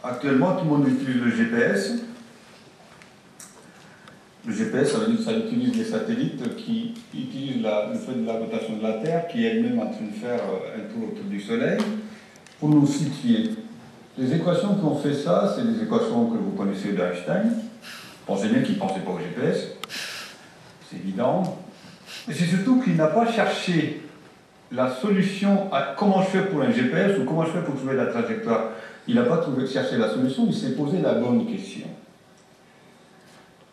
Actuellement, tout le monde utilise le GPS. Le GPS, ça veut dire que ça utilise les satellites qui utilisent le fait de la rotation de la Terre, qui est elle-même en train de faire un tour autour du Soleil, pour nous situer. Les équations qui ont fait ça, c'est des équations que vous connaissez d'Einstein. Pensez bien qu'il ne pensait pas au GPS, c'est évident. Et c'est surtout qu'il n'a pas cherché la solution à comment je fais pour un GPS ou comment je fais pour trouver la trajectoire. Il n'a pas cherché la solution, il s'est posé la bonne question.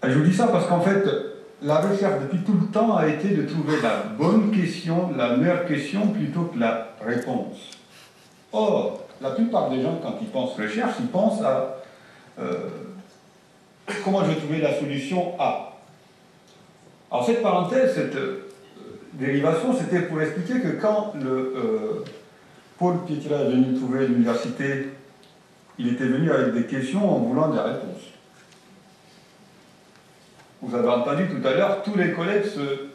Et je vous dis ça parce qu'en fait, la recherche depuis tout le temps a été de trouver la bonne question, la meilleure question plutôt que la réponse. Or, la plupart des gens, quand ils pensent recherche, ils pensent à comment je vais trouver la solution A. Alors cette parenthèse, cette dérivation, c'était pour expliquer que quand Paul Pietila est venu trouver l'université, il était venu avec des questions en voulant des réponses. Vous avez entendu tout à l'heure, tous les collègues,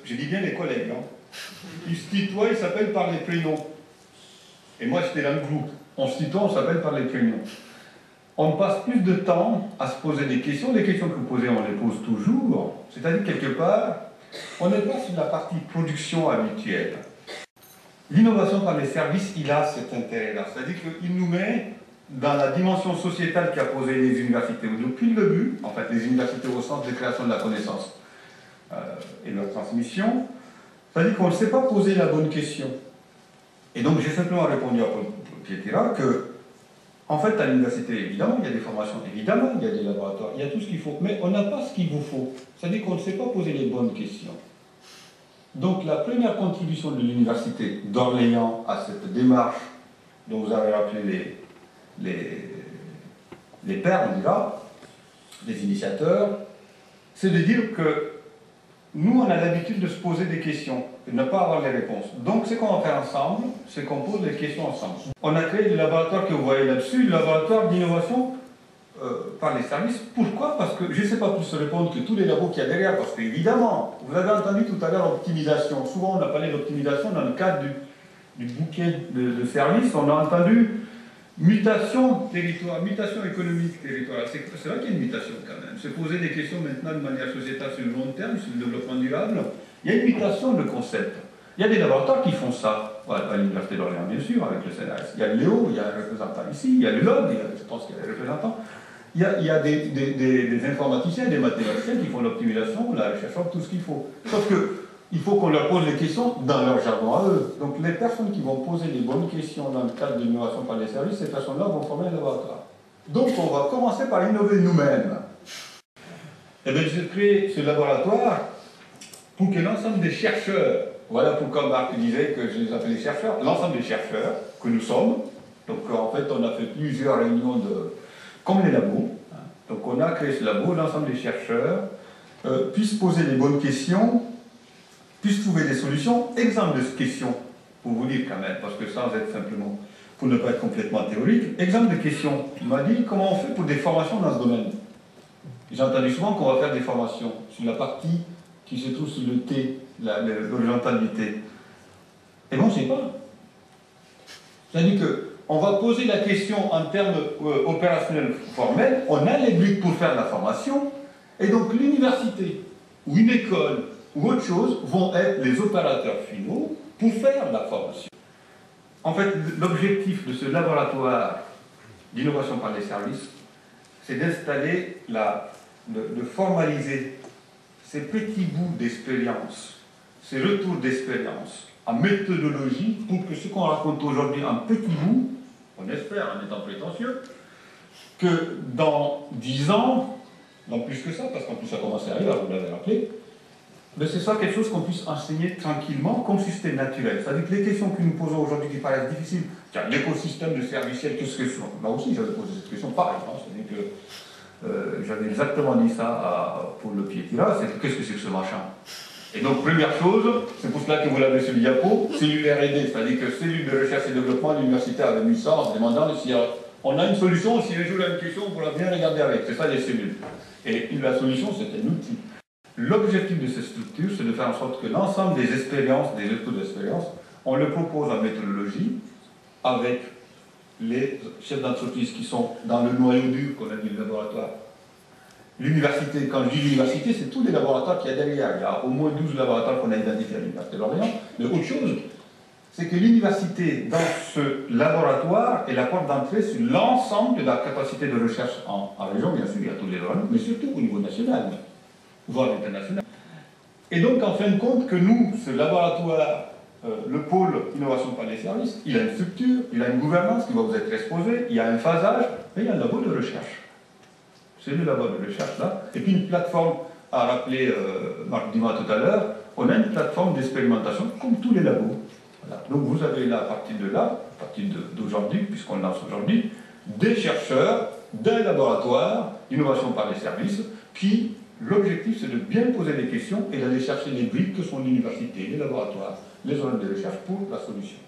je dis bien les collègues, hein, ils se tutoient, ils s'appellent par les prénoms. Et moi j'étais dans le groupe, on se tutoie, on s'appelle par les prénoms. On passe plus de temps à se poser des questions que vous posez, on les pose toujours. C'est-à-dire quelque part, on n'est pas sur la partie production habituelle. L'innovation par les services, il a cet intérêt-là. C'est-à-dire qu'il nous met dans la dimension sociétale qu'a posée les universités. Depuis le début, en fait, les universités au sens de création de la connaissance et de leur transmission, c'est-à-dire qu'on ne sait pas poser la bonne question. Et donc j'ai simplement répondu à Paul Pietila que, en fait, à l'université, évidemment, il y a des formations, évidemment, il y a des laboratoires, il y a tout ce qu'il faut, mais on n'a pas ce qu'il vous faut. C'est-à-dire qu'on ne sait pas poser les bonnes questions. Donc la première contribution de l'université d'Orléans à cette démarche dont vous avez rappelé les pères, on dira, les initiateurs, c'est de dire que nous, on a l'habitude de se poser des questions et de ne pas avoir les réponses. Donc, ce qu'on va faire ensemble, c'est qu'on pose des questions ensemble. On a créé le laboratoire que vous voyez là-dessus, le laboratoire d'innovation par les services. Pourquoi? Parce que je ne sais pas plus se répondre que tous les labos qu'il y a derrière, parce qu'évidemment, vous avez entendu tout à l'heure l'optimisation. Souvent, on a parlé d'optimisation dans le cadre du bouquet de services. On a entendu mutation territoire, mutation économique territoriale. C'est vrai qu'il y a une mutation quand même. Se poser des questions maintenant de manière sociétale sur le long terme, sur le développement durable, il y a une mutation de concept. Il y a des laboratoires qui font ça, à l'Université d'Orléans bien sûr, avec le CNRS. Il y a le Léo, il y a un représentant ici, il y a le LOD, je pense qu'il y a des représentants. Il y a des informaticiens, des mathématiciens qui font l'optimisation, la recherche, tout ce qu'il faut. Sauf que il faut qu'on leur pose les questions dans leur jargon à eux. Donc les personnes qui vont poser les bonnes questions dans le cadre de l'innovation par les services, ces personnes-là vont former un laboratoire. Donc on va commencer par innover nous-mêmes. Et bien j'ai créé ce laboratoire pour que l'ensemble des chercheurs, voilà pourquoi Marc disait que je les appelais chercheurs, l'ensemble des chercheurs que nous sommes, donc en fait on a fait plusieurs réunions comme les labos, donc on a créé ce labo, l'ensemble des chercheurs puissent poser les bonnes questions, puissent trouver des solutions. Exemple de questions, pour vous dire quand même, parce que sans être simplement, pour ne pas être complètement théorique, exemple de questions. Il m'a dit comment on fait pour des formations dans ce domaine. J'ai entendu souvent qu'on va faire des formations sur la partie qui se trouve sur le T, l'horizontale du T. Et bon, je ne sais pas. C'est-à-dire qu'on va poser la question en termes opérationnels formels, on a les briques pour faire la formation, et donc l'université ou une école ou autre chose vont être les opérateurs finaux pour faire la formation. En fait, l'objectif de ce laboratoire d'innovation par les services, c'est d'installer, de formaliser ces petits bouts d'expérience, ces retours d'expérience en méthodologie pour que ce qu'on raconte aujourd'hui en petits bouts, on espère en étant prétentieux, que dans 10 ans, non plus que ça, parce qu'en plus ça commence à arriver, vous l'avez rappelé, mais c'est ça quelque chose qu'on puisse enseigner tranquillement comme système naturel. C'est-à-dire que les questions que nous posons aujourd'hui qui paraissent difficiles, tiens, l'écosystème de serviciel, qu'est-ce que c'est? Moi aussi j'avais posé cette question pareil, hein, c'est-à-dire que j'avais exactement dit ça à Paul Pietila, c'est qu'est-ce que c'est que ce machin? Et donc première chose, c'est pour cela que vous l'avez sur le diapo, cellule R&D, c'est-à-dire que cellule de recherche et développement, l'université avait mis ça en se demandant si on a une solution, si un jour on a une question, on pourra bien regarder avec, c'est ça les cellules. Et la solution c'est un outil. L'objectif de cette structure, c'est de faire en sorte que l'ensemble des expériences, des retours d'expérience, on le propose en méthodologie avec les chefs d'entreprise qui sont dans le noyau dur qu'on a dit le laboratoire. L'université, quand je dis l'université, c'est tous les laboratoires qu'il y a derrière. Il y a au moins 12 laboratoires qu'on a identifiés à l'Université de Lorient. Mais autre chose, c'est que l'université, dans ce laboratoire, est la porte d'entrée sur l'ensemble de la capacité de recherche en région, bien sûr, il y a tous les domaines, mais surtout au niveau national, voire international. Et donc, en fin de compte, que nous, ce laboratoire, le pôle innovation par les services, il a une structure, il a une gouvernance qui va vous être exposée, il y a un phasage, et il y a un labo de recherche. C'est le labo de recherche là. Et puis une plateforme, à rappeler Marc Dumas tout à l'heure, on a une plateforme d'expérimentation comme tous les labos. Voilà. Donc vous avez là, à partir de là, à partir d'aujourd'hui, puisqu'on lance aujourd'hui, des chercheurs d'un laboratoire d'innovation par les services qui, l'objectif c'est de bien poser des questions et d'aller chercher les briques que sont l'université, les laboratoires, les zones de recherche pour la solution.